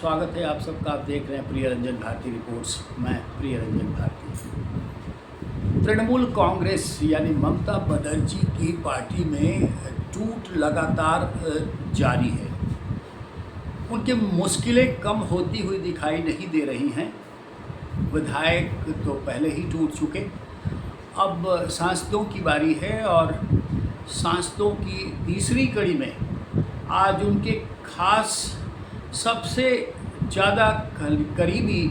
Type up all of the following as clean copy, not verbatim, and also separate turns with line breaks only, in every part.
स्वागत है आप सबका। आप देख रहे हैं प्रिय रंजन भारती रिपोर्ट्स। मैं प्रिय रंजन भारती। तृणमूल कांग्रेस यानी ममता बनर्जी की पार्टी में टूट लगातार जारी है। उनकी मुश्किलें कम होती हुई दिखाई नहीं दे रही हैं। विधायक तो पहले ही टूट चुके, अब सांसदों की बारी है और सांसदों की तीसरी कड़ी में आज उनके खास सबसे ज़्यादा करीबी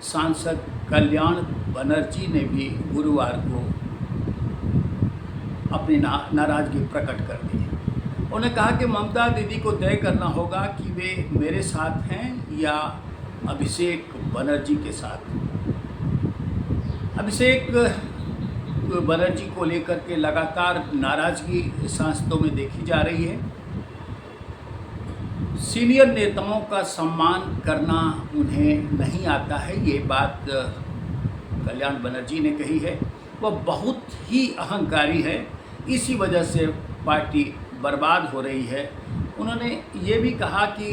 सांसद कल्याण बनर्जी ने भी गुरुवार को अपनी नाराज़गी प्रकट कर दी। उन्होंने कहा कि ममता दीदी को तय करना होगा कि वे मेरे साथ हैं या अभिषेक बनर्जी के साथ। अभिषेक बनर्जी को लेकर के लगातार नाराज़गी सांसदों में देखी जा रही है। सीनियर नेताओं का सम्मान करना उन्हें नहीं आता है, ये बात कल्याण बनर्जी ने कही है। वह बहुत ही अहंकारी है, इसी वजह से पार्टी बर्बाद हो रही है। उन्होंने ये भी कहा कि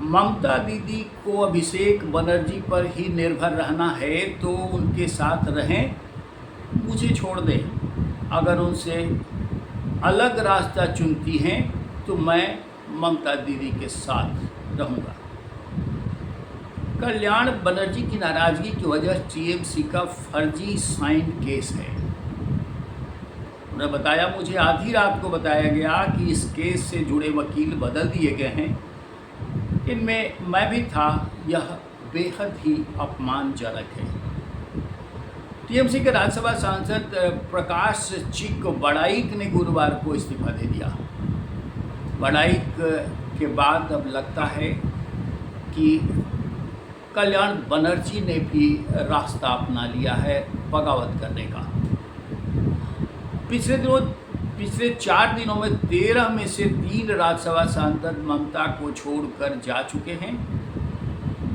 ममता दीदी को अभिषेक बनर्जी पर ही निर्भर रहना है तो उनके साथ रहें, मुझे छोड़ दें। अगर उनसे अलग रास्ता चुनती हैं तो मैं ममता दीदी के साथ रहूँगा। कल्याण बनर्जी की नाराज़गी की वजह टीएमसी का फर्जी साइन केस है। उन्होंने बताया, मुझे आधी रात को बताया गया कि इस केस से जुड़े वकील बदल दिए गए हैं। इनमें मैं भी था। यह बेहद ही अपमानजनक है। टीएमसी के राज्यसभा सांसद प्रकाश चिक बड़ाइक ने गुरुवार को इस्तीफा दे दिया। बड़ाइक के बाद अब लगता है कि कल्याण बनर्जी ने भी रास्ता अपना लिया है बगावत करने का। पिछले 4 दिनों में 13 में से 3 राज्यसभा सांसद ममता को छोड़कर जा चुके हैं।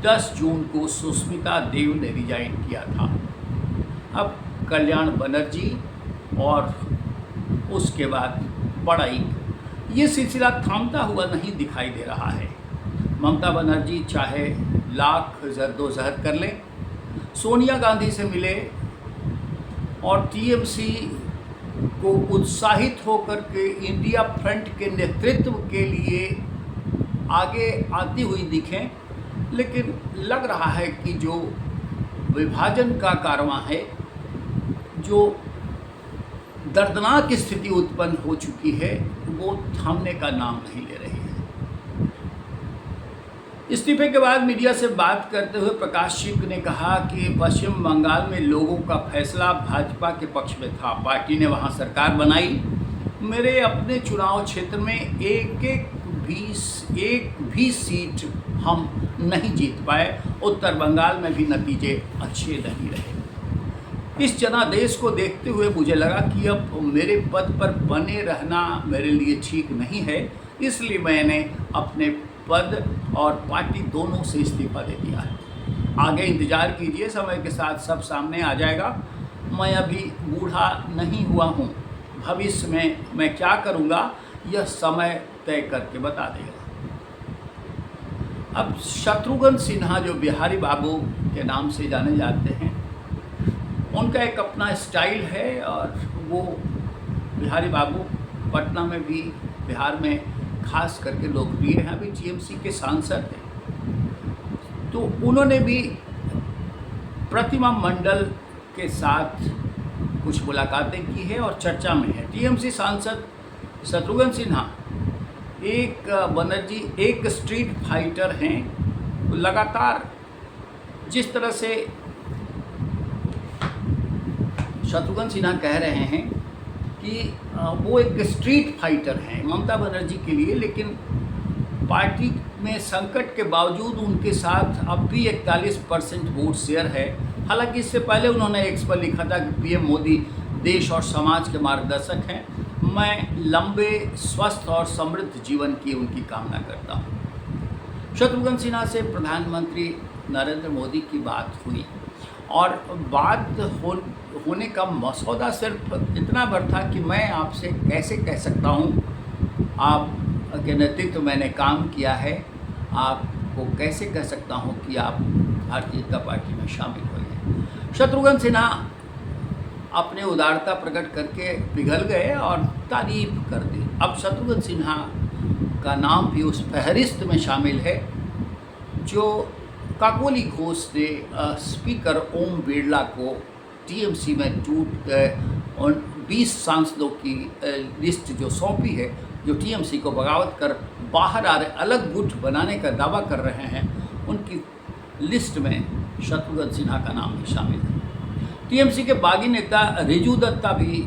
10 जून को सुष्मिता देव ने रिजाइन किया था। अब कल्याण बनर्जी और उसके बाद बड़ाइक, ये सिलसिला थामता हुआ नहीं दिखाई दे रहा है। ममता बनर्जी चाहे लाख जद्दोजहद कर लें, सोनिया गांधी से मिले और टीएमसी को उत्साहित होकर के इंडिया फ्रंट के नेतृत्व के लिए आगे आती हुई दिखें, लेकिन लग रहा है कि जो विभाजन का कारवां है, जो दर्दनाक स्थिति उत्पन्न हो चुकी है, वो थमने का नाम नहीं ले रही है। इस्तीफे के बाद मीडिया से बात करते हुए प्रकाश चिक ने कहा कि पश्चिम बंगाल में लोगों का फैसला भाजपा के पक्ष में था। पार्टी ने वहां सरकार बनाई। मेरे अपने चुनाव क्षेत्र में एक भी सीट हम नहीं जीत पाए। उत्तर बंगाल में भी नतीजे अच्छे नहीं रहे। इस जनादेश को देखते हुए मुझे लगा कि अब मेरे पद पर बने रहना मेरे लिए ठीक नहीं है, इसलिए मैंने अपने पद और पार्टी दोनों से इस्तीफा दे दिया है। आगे इंतज़ार कीजिए, समय के साथ सब सामने आ जाएगा। मैं अभी बूढ़ा नहीं हुआ हूँ। भविष्य में मैं क्या करूँगा यह समय तय करके बता देगा। अब शत्रुघ्न सिन्हा, जो बिहारी बाबू के नाम से जाने जाते हैं, उनका एक अपना स्टाइल है और वो बिहारी बाबू पटना में भी, बिहार में खास करके लोकप्रिय हैं। अभी टीएमसी के सांसद हैं। तो उन्होंने भी प्रतिमा मंडल के साथ कुछ मुलाकातें की है और चर्चा में है। टीएमसी सांसद शत्रुघ्न सिन्हा बनर्जी एक स्ट्रीट फाइटर हैं। लगातार जिस तरह से शत्रुघ्न सिन्हा कह रहे हैं कि वो एक स्ट्रीट फाइटर हैं ममता बनर्जी के लिए, लेकिन पार्टी में संकट के बावजूद उनके साथ अब भी 41% वोट शेयर है। हालांकि इससे पहले उन्होंने एक्स पर लिखा था कि पीएम मोदी देश और समाज के मार्गदर्शक हैं। मैं लंबे, स्वस्थ और समृद्ध जीवन की उनकी कामना करता हूँ। शत्रुघ्न सिन्हा से प्रधानमंत्री नरेंद्र मोदी की बात हुई और बात होने का मसौदा सिर्फ इतना भर था कि मैं आपसे कैसे कह सकता हूँ, आप के नेतृत्व मैंने काम किया है आपको कैसे कह सकता हूँ कि आप भारतीय जनता पार्टी में शामिल हुए हैं। शत्रुघ्न सिन्हा अपने उदारता प्रकट करके पिघल गए और तारीफ कर दी। अब शत्रुघ्न सिन्हा का नाम भी उस फहरिस्त में शामिल है जो काकोली घोष ने स्पीकर ओम बिरला को टीएमसी में टूट और 20 सांसदों की लिस्ट जो सौंपी है, जो टीएमसी को बगावत कर बाहर आ रहे अलग गुट बनाने का दावा कर रहे हैं, उनकी लिस्ट में शत्रुघ्न सिन्हा का नाम भी शामिल है। टीएमसी के बागी नेता रिजू दत्ता भी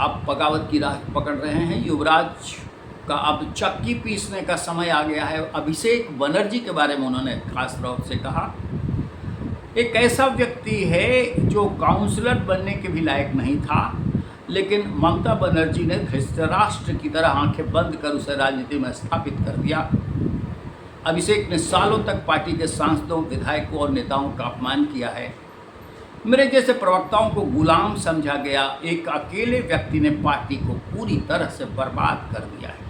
अब बगावत की राह पकड़ रहे हैं। युवराज का अब चक्की पीसने का समय आ गया है। अभिषेक बनर्जी के बारे में उन्होंने खास तौर से कहा, एक ऐसा व्यक्ति है जो काउंसलर बनने के भी लायक नहीं था, लेकिन ममता बनर्जी ने धृतराष्ट्र की तरह आंखें बंद कर उसे राजनीति में स्थापित कर दिया। अभिषेक ने सालों तक पार्टी के सांसदों, विधायकों और नेताओं का अपमान किया है। मेरे जैसे प्रवक्ताओं को गुलाम समझा गया एक अकेले व्यक्ति ने पार्टी को पूरी तरह से बर्बाद कर दिया है।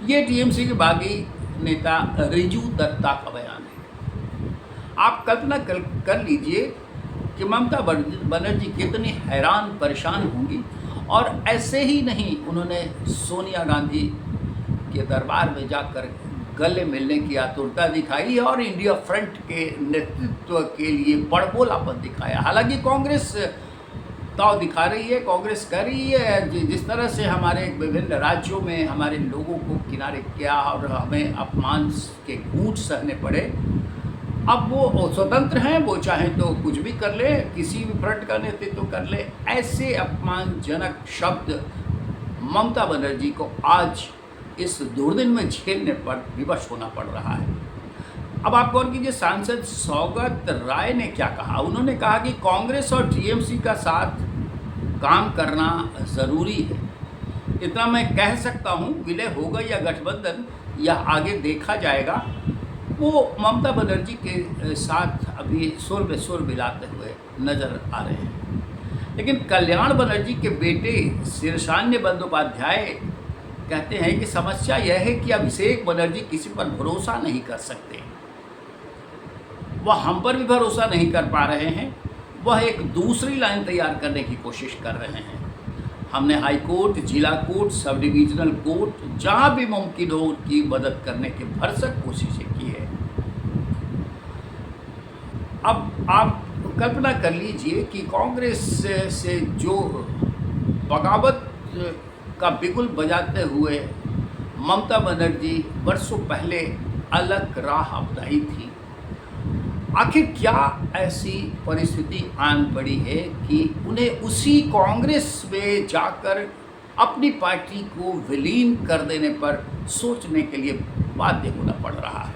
ये टीएमसी के बागी नेता रिजू दत्ता का बयान है। आप कल्पना कर लीजिए कि ममता बनर्जी कितनी हैरान परेशान होंगी। और ऐसे ही नहीं, उन्होंने सोनिया गांधी के दरबार में जाकर गले मिलने की आतुरता दिखाई और इंडिया फ्रंट के नेतृत्व के लिए बड़बोलापन दिखाया। हालांकि कांग्रेस ताव दिखा रही है, कांग्रेस कर रही है जिस तरह से हमारे विभिन्न राज्यों में हमारे लोगों को किनारे किया और हमें अपमान के घूंट सहने पड़े। अब वो स्वतंत्र हैं, वो चाहें तो कुछ भी कर ले, किसी भी फ्रंट का नेतृत्व कर ले। ऐसे अपमानजनक शब्द ममता बनर्जी को आज इस दुर्दिन में झेलने पर विवश होना पड़ रहा है। अब आप गौर कीजिए, सांसद सौगत राय ने क्या कहा। उन्होंने कहा कि कांग्रेस और टीएमसी का साथ काम करना ज़रूरी है। इतना मैं कह सकता हूँ, विलय होगा या गठबंधन या आगे देखा जाएगा। वो ममता बनर्जी के साथ अभी सुर में सुर मिलाते हुए नजर आ रहे हैं। लेकिन कल्याण बनर्जी के बेटे शीर्षान्य बंदोपाध्याय कहते हैं कि समस्या यह है कि अभिषेक बनर्जी किसी पर भरोसा नहीं कर सकते। वह हम पर भी भरोसा नहीं कर पा रहे हैं। वह एक दूसरी लाइन तैयार करने की कोशिश कर रहे हैं। हमने हाई कोर्ट, जिला कोर्ट, सब डिविजनल कोर्ट, जहां भी मुमकिन हो उनकी मदद करने की भरसक कोशिशें की है। अब आप कल्पना कर लीजिए कि कांग्रेस से जो बगावत का बिगुल बजाते हुए ममता बनर्जी वर्षों पहले अलग राह अपनाई थी, आखिर क्या ऐसी परिस्थिति आन पड़ी है कि उन्हें उसी कांग्रेस में जाकर अपनी पार्टी को विलीन कर देने पर सोचने के लिए बाध्य होना पड़ रहा है।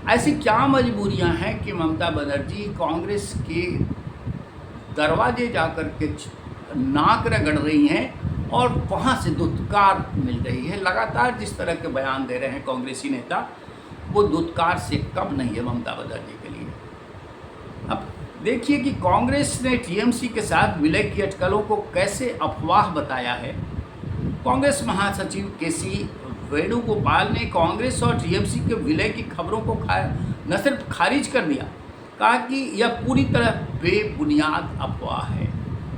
ऐसी क्या मजबूरियां हैं कि ममता बनर्जी कांग्रेस के दरवाजे जाकर के नाक रगड़ रही हैं और वहां से दुत्कार मिल रही है। लगातार जिस तरह के बयान दे रहे हैं कांग्रेसी नेता, वो दुत्कार से कम नहीं है ममता बनर्जी के लिए। अब देखिए कि कांग्रेस ने टीएमसी के साथ विलय की अटकलों को कैसे अफवाह बताया है। कांग्रेस महासचिव केसी वेणुगोपाल ने कांग्रेस और टीएमसी के विलय की खबरों को न सिर्फ खारिज कर दिया, कहा कि यह पूरी तरह बेबुनियाद अफवाह है।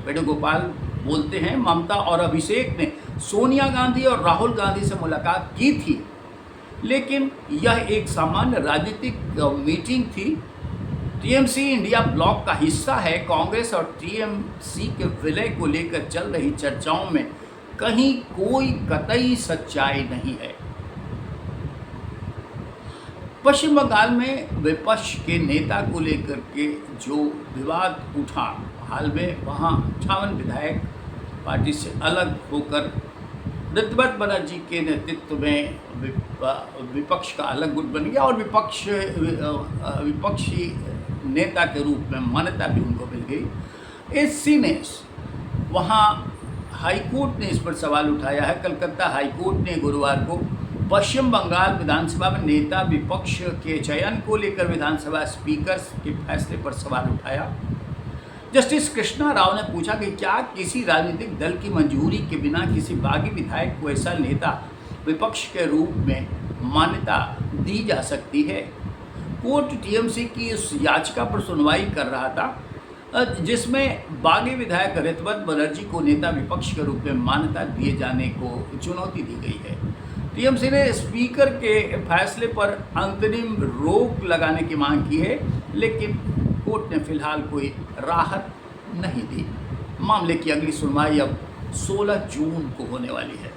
वेणुगोपाल बोलते हैं, ममता और अभिषेक ने सोनिया गांधी और राहुल गांधी से मुलाकात की थी, लेकिन यह एक सामान्य राजनीतिक मीटिंग थी। टीएमसी इंडिया ब्लॉक का हिस्सा है। कांग्रेस और टीएमसी के विलय को लेकर चल रही चर्चाओं में कहीं कोई कतई सच्चाई नहीं है। पश्चिम बंगाल में विपक्ष के नेता को लेकर के जो विवाद उठा, हाल में वहाँ 58 विधायक पार्टी से अलग होकर ऋतुव्रत बनर्जी के नेतृत्व में विपक्ष का अलग गुट बन गया और विपक्षी नेता के रूप में मान्यता भी उनको मिल गई। एससी ने वहाँ हाईकोर्ट ने इस पर सवाल उठाया है। कलकत्ता हाईकोर्ट ने गुरुवार को पश्चिम बंगाल विधानसभा में नेता विपक्ष के चयन को लेकर विधानसभा स्पीकर के फैसले पर सवाल उठाया। जस्टिस कृष्णा राव ने पूछा कि क्या किसी राजनीतिक दल की मंजूरी के बिना किसी बागी विधायक को ऐसा नेता विपक्ष के रूप में मान्यता दी जा सकती है। कोर्ट टीएमसी की उस याचिका पर सुनवाई कर रहा था जिसमें बागी विधायक ऋतुव्रत बनर्जी को नेता विपक्ष के रूप में मान्यता दिए जाने को चुनौती दी गई है। टीएमसी ने स्पीकर के फैसले पर अंतरिम रोक लगाने की मांग की है, लेकिन कोर्ट ने फिलहाल कोई राहत नहीं दी। मामले की अगली सुनवाई अब 16 जून को होने वाली है।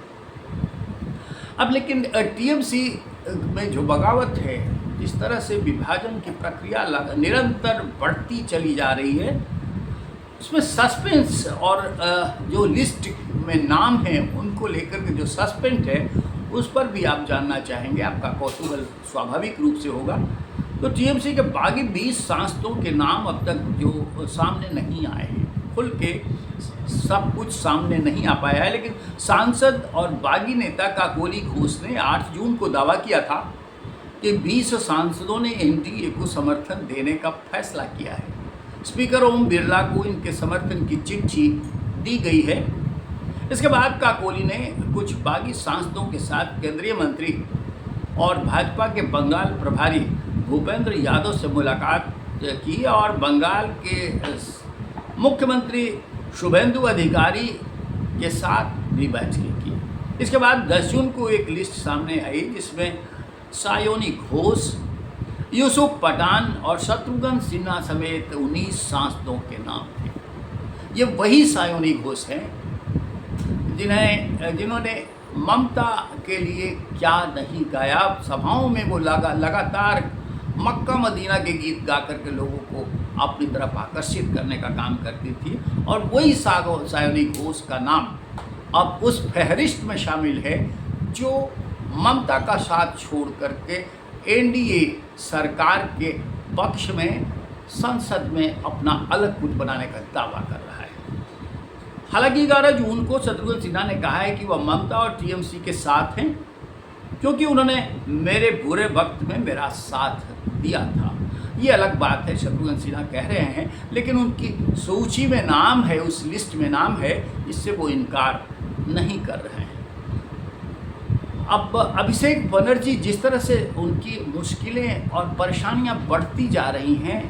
अब लेकिन टीएमसी में जो बगावत है, जिस तरह से विभाजन की प्रक्रिया निरंतर बढ़ती चली जा रही है, उसमें सस्पेंस और जो लिस्ट में नाम है उनको लेकर के जो सस्पेंस है उस पर भी आप जानना चाहेंगे। आपका कौतूहल स्वाभाविक रूप से होगा। तो टीएमसी के बागी 20 सांसदों के नाम अब तक जो सामने नहीं आए हैं, खुल के सब कुछ सामने नहीं आ पाया है, लेकिन सांसद और बागी नेता काकोली घोष ने 8 जून को दावा किया था कि 20 सांसदों ने एनडीए को समर्थन देने का फैसला किया है। स्पीकर ओम बिरला को इनके समर्थन की चिट्ठी दी गई है। इसके बाद काकोली ने कुछ बागी सांसदों के साथ केंद्रीय मंत्री और भाजपा के बंगाल प्रभारी भूपेंद्र यादव से मुलाकात की और बंगाल के मुख्यमंत्री शुभेंदु अधिकारी के साथ भी बैठकें की। इसके बाद 10 जून को एक लिस्ट सामने आई जिसमें सायोनी घोष, यूसुफ पठान और शत्रुघ्न सिन्हा समेत 19 सांसदों के नाम थे। ये वही सायोनी घोष हैं जिन्होंने ममता के लिए क्या नहीं गाया। सभाओं में वो लगातार मक्का मदीना के गीत गा करके लोगों को अपनी तरफ आकर्षित करने का काम करती थी, और वही सायोनी घोष का नाम अब उस फहरिस्त में शामिल है जो ममता का साथ छोड़ करके एनडीए सरकार के पक्ष में संसद में अपना अलग कुछ बनाने का दावा कर रहा है। हालांकि 11 जून को शत्रुघ्न सिन्हा ने कहा है कि वह ममता और टीएमसी के साथ हैं क्योंकि उन्होंने मेरे बुरे वक्त में मेरा साथ दिया था। ये अलग बात है, शत्रुघ्न सिन्हा कह रहे हैं, लेकिन उनकी सूची में नाम है, उस लिस्ट में नाम है, इससे वो इनकार नहीं कर रहे हैं। अब अभिषेक बनर्जी जिस तरह से उनकी मुश्किलें और परेशानियां बढ़ती जा रही हैं,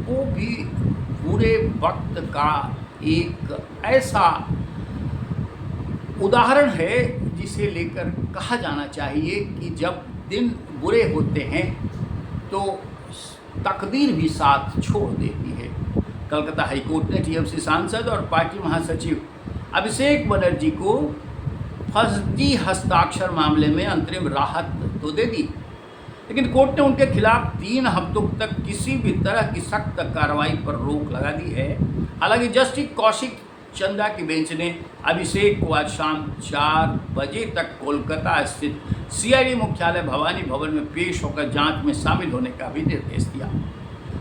वो भी बुरे वक्त का एक ऐसा उदाहरण है जिसे लेकर कहा जाना चाहिए कि जब दिन बुरे होते हैं तो तकदीर भी साथ छोड़ देती है। कलकत्ता हाईकोर्ट ने टीएमसी सांसद और पार्टी महासचिव अभिषेक बनर्जी को फर्जी हस्ताक्षर मामले में अंतरिम राहत तो दे दी, लेकिन कोर्ट ने उनके खिलाफ 3 हफ्तों तक किसी भी तरह की सख्त कार्रवाई पर रोक लगा दी है। हालांकि जस्टिस कौशिक चंदा की बेंच ने अभिषेक को आज शाम 4 बजे तक कोलकाता स्थित सीआईडी मुख्यालय भवानी भवन में पेश होकर जांच में शामिल होने का भी निर्देश दिया।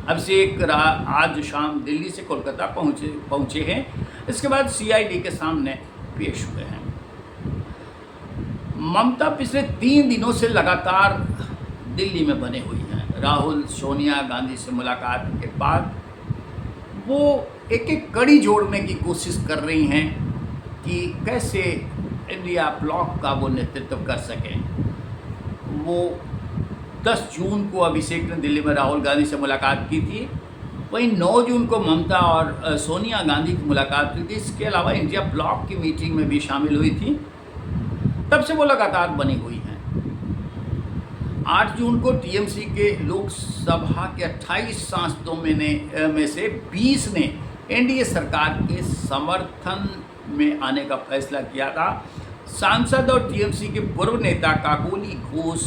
अभिषेक आज शाम दिल्ली से कोलकाता पहुंचे हैं। इसके बाद सीआईडी के सामने पेश हुए हैं। ममता पिछले 3 दिनों से लगातार दिल्ली में बने हुई हैं। राहुल सोनिया गांधी से मुलाकात के बाद वो एक एक कड़ी जोड़ने की कोशिश कर रही हैं कि कैसे इंडिया ब्लॉक का वो नेतृत्व कर सकें। वो 10 जून को अभिषेक ने दिल्ली में राहुल गांधी से मुलाकात की थी। वहीं 9 जून को ममता और सोनिया गांधी की मुलाकात हुई थी। इसके अलावा इंडिया ब्लॉक की मीटिंग में भी शामिल हुई थी। तब से वो लगातार बनी हुई हैं। 8 जून को टीएमसी के लोकसभा के 28 सांसदों में से 20 ने एनडीए सरकार के समर्थन में आने का फैसला किया था। सांसद और टीएमसी के पूर्व नेता काकोली घोष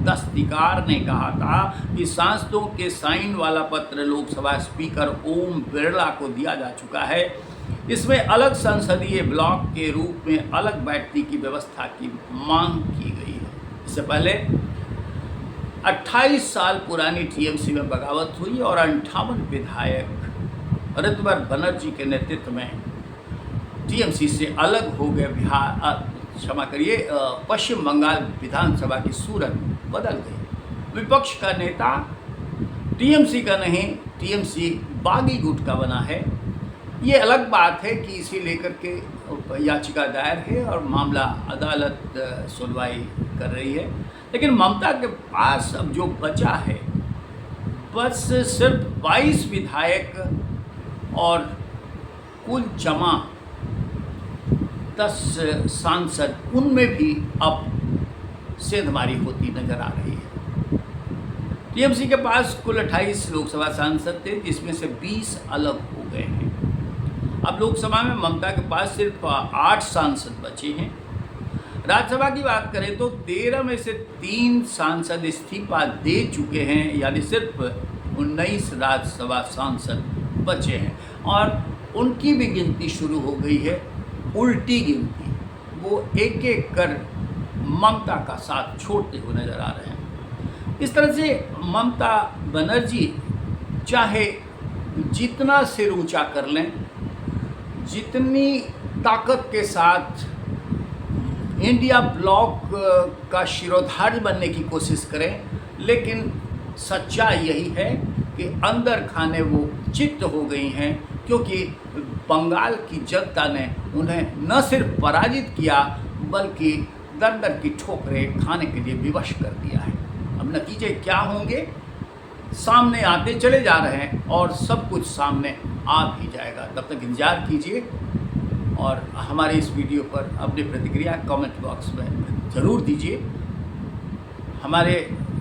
दस्तकार ने कहा था कि सांसदों के साइन वाला पत्र लोकसभा स्पीकर ओम बिरला को दिया जा चुका है। इसमें अलग संसदीय ब्लॉक के रूप में अलग बैठने की व्यवस्था की मांग की गई है। इससे पहले 28 साल पुरानी टीएमसी में बगावत हुई और 58 विधायक ऋतुव्रत बनर्जी के नेतृत्व में टीएमसी से अलग हो गए। पश्चिम बंगाल विधानसभा की सूरत बदल गई। विपक्ष का नेता टीएमसी का नहीं, टीएमसी बागी गुट का बना है। ये अलग बात है कि इसे लेकर के याचिका दायर है और मामला अदालत सुनवाई कर रही है। लेकिन ममता के पास अब जो बचा है बस सिर्फ 22 विधायक और कुल जमा 10 सांसद, उनमें भी अब सेंधमारी होती नजर आ रही है। टीएमसी के पास कुल 28 लोकसभा सांसद थे, जिसमें से 20 अलग हो गए हैं। अब लोकसभा में ममता के पास सिर्फ 8 सांसद बचे हैं। राज्यसभा की बात करें तो 13 में से 3 सांसद इस्तीफा दे चुके हैं, यानी सिर्फ 19 राज्यसभा सांसद बचे हैं और उनकी भी गिनती शुरू हो गई है, उल्टी गिनती। वो एक एक कर ममता का साथ छोड़ते हुए नजर आ रहे हैं। इस तरह से ममता बनर्जी चाहे जितना सिर ऊंचा कर लें, जितनी ताकत के साथ इंडिया ब्लॉक का शिरोधार्य बनने की कोशिश करें, लेकिन सच्चाई यही है कि अंदर खाने वो चित्त हो गई हैं, क्योंकि बंगाल की जनता ने उन्हें न सिर्फ पराजित किया बल्कि दर दर की ठोकरें खाने के लिए विवश कर दिया है। अब नतीजे क्या होंगे सामने आते चले जा रहे हैं और सब कुछ सामने आ भी जाएगा। तब तक इंतजार कीजिए और हमारे इस वीडियो पर अपनी प्रतिक्रिया कमेंट बॉक्स में ज़रूर दीजिए। हमारे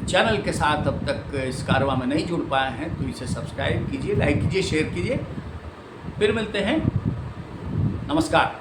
चैनल के साथ अब तक इस कारवां में नहीं जुड़ पाए हैं तो इसे सब्सक्राइब कीजिए, लाइक कीजिए, शेयर कीजिए। फिर मिलते हैं। नमस्कार।